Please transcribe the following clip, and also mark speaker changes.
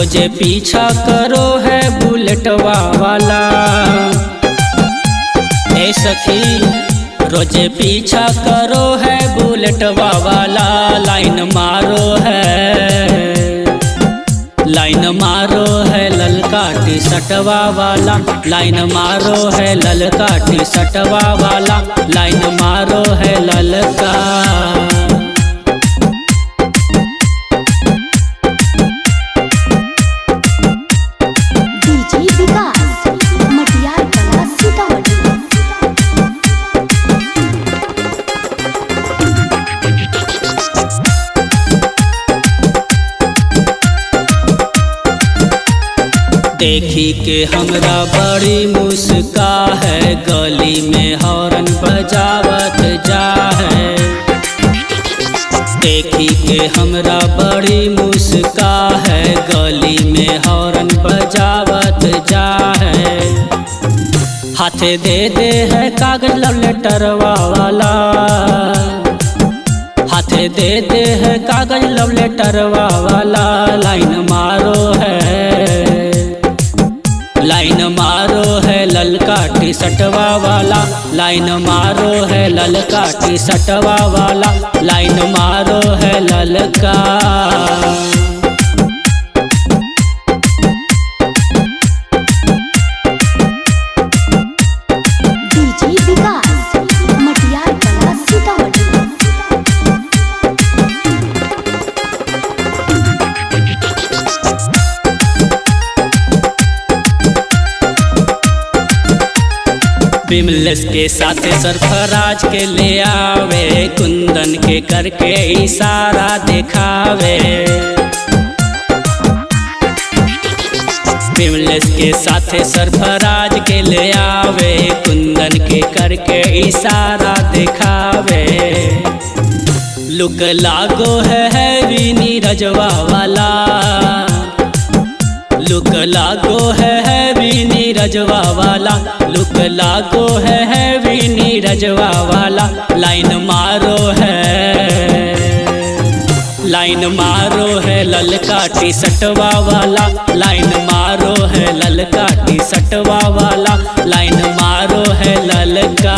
Speaker 1: रोजे पीछा करो है बुलेटवा वाला। ए सखी रोजे पीछा करो है बुलेटवा वाला। लाइन मारो है ललका टी शर्टवा वाला। लाइन मारो है ललका टी शर्टवा वाला। लाइन मारो है ललका। देखी के हमरा बड़ी मुस्का है, गली में हॉर्न बजावत जा है। देखी के हमरा बड़ी मुस्का है, गली में हॉर्न बजावत जा है। हाथे दे है कागज लव लेटरवा वाला। हाथे दे है कागज लव लेटरवा वाला। लाइन मारो है ललका टी शर्टवा वाला। लाइन मारो है ललका टी शर्टवा वाला। लाइन मारो है ललका। विमलेश के साथे सरफराज के ले आवे, कुंदन के करके इशारा दिखावे। विमलेश के साथे सरफराज के ले आवे, कुंदन के करके इशारा दिखावे। लुक लागो है नीरजवा वाला। लुक लागो है नीरजवा वाला। लुक लागो है नीरजवा वाला। लाइन मारो है ललका टी शर्टवा वाला। लाइन मारो है ललका टी शर्टवा वाला। लाइन मारो है ललका।